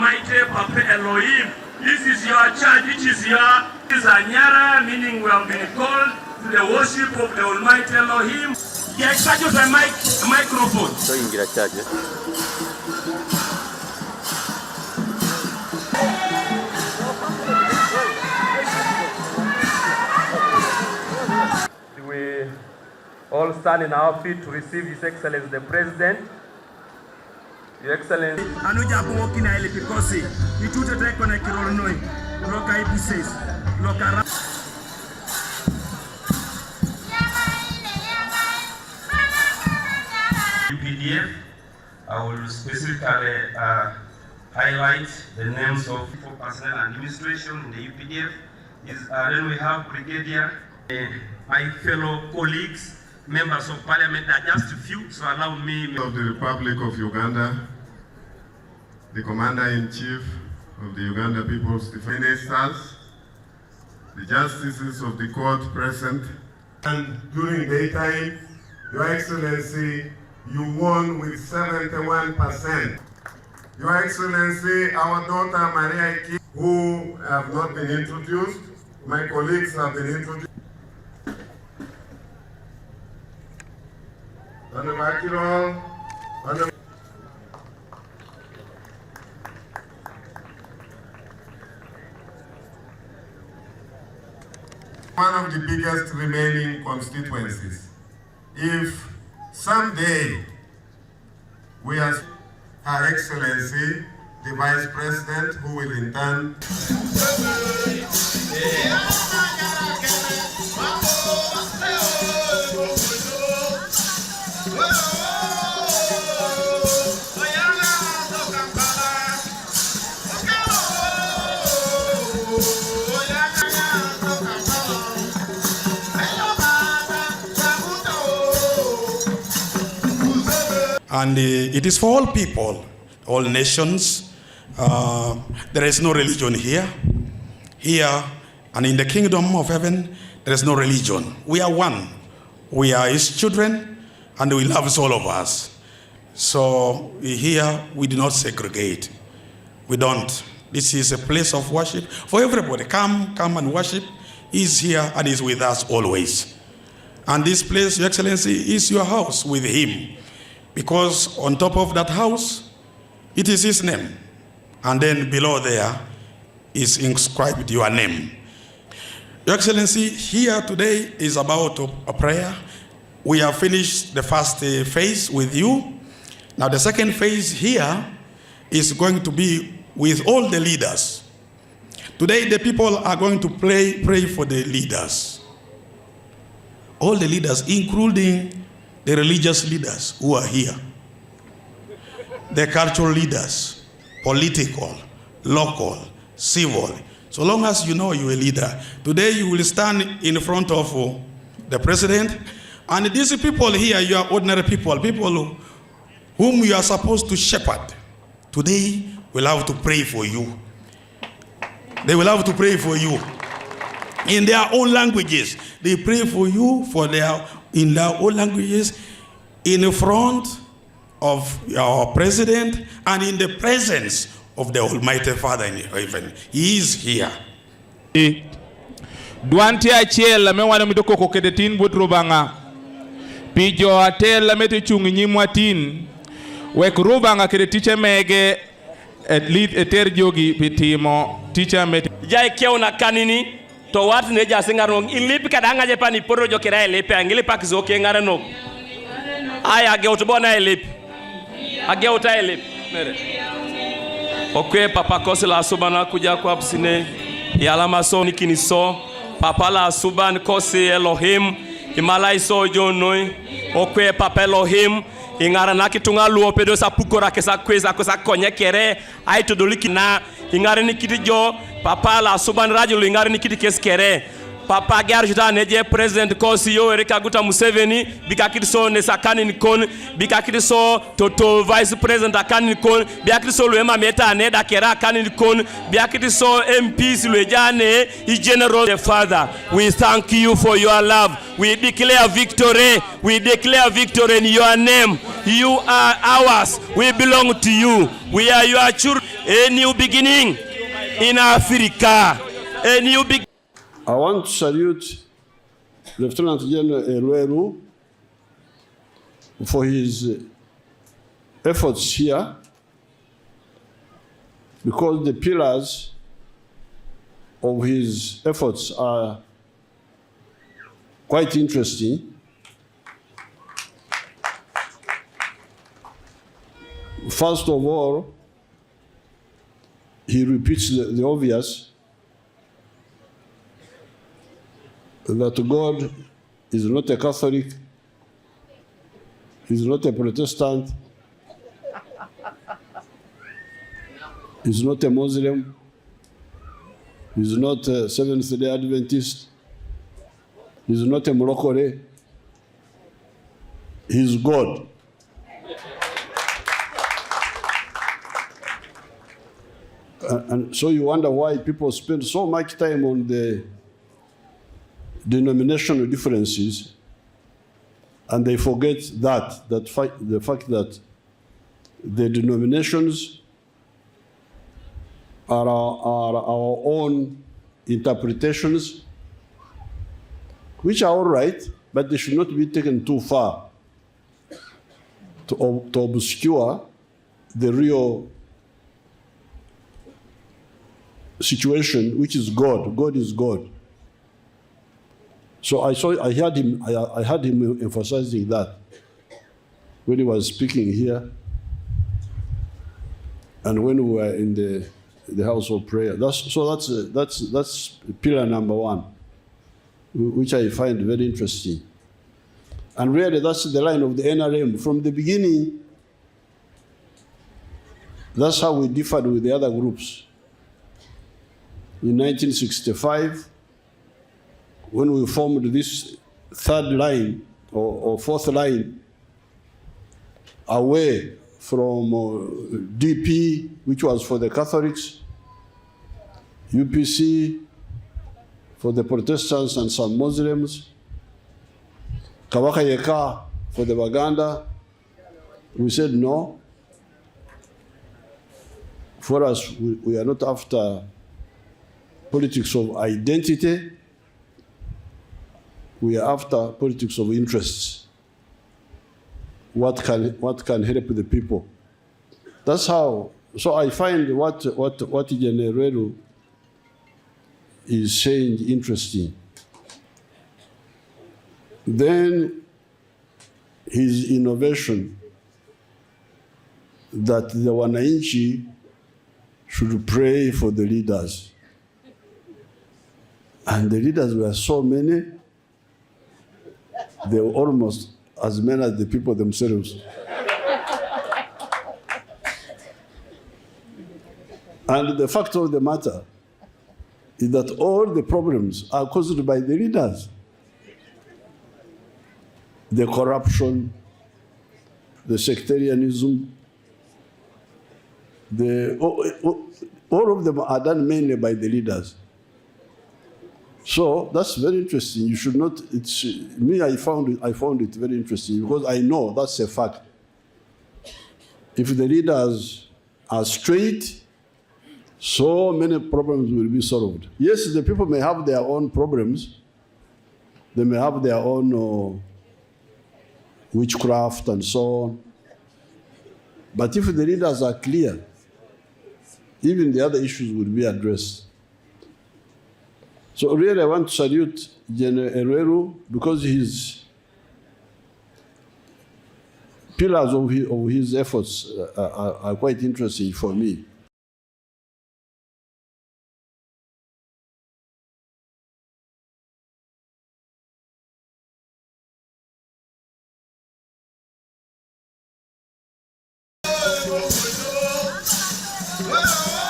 Almighty Papa Elohim. This is your church, it is your Anyara, meaning we have been called to the worship of the Almighty Elohim. Yeah, charge of the microphone. So you get a charge. We all stand in our feet to receive His Excellency the President. Your Excellency. Anuja kuoki na ile pikosi. Itute teko na kirolnoi. Loka ipises. Loka UPDF. I will specifically highlight the names of personnel and administration in the UPDF. Then we have Brigadier, my fellow colleagues, members of parliament, are just a few, so allow me. Of the Republic of Uganda, the Commander-in-Chief of the Uganda People's Defense Ministers, the Justices of the Court present, and during daytime, Your Excellency, you won with 71%. Your Excellency, our daughter Maria Iki, who have not been introduced, my colleagues have been introduced. One of the biggest remaining constituencies. If someday we have Her Excellency, the Vice President, who will in turn and it is for all people, all nations. There is no religion here. Here and in the kingdom of heaven, there is no religion. We are one. We are His children, and He loves all of us. So here we do not segregate. We don't. This is a place of worship for everybody. Come and worship. He's here and He's with us always. And this place, Your Excellency, is your house with Him. Because on top of that house, it is His name. And then below there is inscribed your name. Your Excellency, here today is about a prayer. We have finished the first phase with you. Now the second phase here is going to be with all the leaders. Today the people are going to pray for the leaders. All the leaders, including the religious leaders who are here, the cultural leaders, political, local, civil. So long as you know you're a leader, today you will stand in front of the president, and these people here, you are ordinary people, people whom you are supposed to shepherd. Today will have to pray for you. They will have to pray for you in their own languages. They pray for you in their own languages, in front of our president and in the presence of the Almighty Father in heaven. He is here. Duanti achiel la me wana mitoko ko kedetin butrubanga. Pijo atel la mete chungi nyimwatin. Wek rubanga kedetiche mege lead eter jogi pitimo teacher mete. Jai kiona kanini to wat ne jasingarong ilipi kadanga je pani poro jo kira ilipi angili pak zo ke ngarano. Aya geuto bona ilipi. Ageuta ilipi. Mere. Okwe papa kosi la subana kuja kwa psine yalama so nikiniso papa la suban kosi Elohim imalai so jonoi okwe papa Elohim ingara na kitunga luo pedo sa pukora kesa kweza kosa konye kere ai to doliki na ingara ni kiti jo papa la suban radio ingara ni kiti kes kere Papa Garjuta neje President Kosi Yoweri Kaguta Museveni bikakiti so ne sakani kon bikakiti so toto Vice President akani kon bikakiti so lwema meta ne da kera akani kon bikakiti so MPs lwejane i general the Father. We thank you for your love. We declare victory. We declare victory in your name. You are ours. We belong to you. We are your children. A new beginning in Africa. A new beginning. I want to salute Lieutenant General Elwelu for his efforts here, because the pillars of his efforts are quite interesting. First of all, he repeats the obvious, that God is not a Catholic, he's not a Protestant, he's not a Muslim, he's not a Seventh-day Adventist, he's not a Moroccan, he's God. And so you wonder why people spend so much time on the denominational differences, and they forget the fact that the denominations are our own interpretations, which are all right, but they should not be taken too far to obscure the real situation, which is God. God is God. So I heard him emphasizing that when he was speaking here, and when we were in the house of prayer. That's pillar number one, which I find very interesting. And really, that's the line of the NRM from the beginning. That's how we differed with the other groups. In 1965, when we formed this third line or fourth line away from DP, which was for the Catholics, UPC for the Protestants and some Muslims, Kabaka Yeka for the Baganda, we said no. For us, we are not after politics of identity. We are after politics of interests. What can help the people? That's how. So I find what General is saying interesting. Then his innovation that the wananchi should pray for the leaders. And the leaders were so many, they were almost as many as the people themselves. And the fact of the matter is that all the problems are caused by the leaders. The corruption, the sectarianism, all of them are done mainly by the leaders. So that's very interesting. You should not. It's me. I found it very interesting because I know that's a fact. If the leaders are straight, so many problems will be solved. Yes, the people may have their own problems. They may have their own witchcraft and so on. But if the leaders are clear, even the other issues will be addressed. So really I want to salute General Elwelu because his pillars of his efforts are quite interesting for me. Well,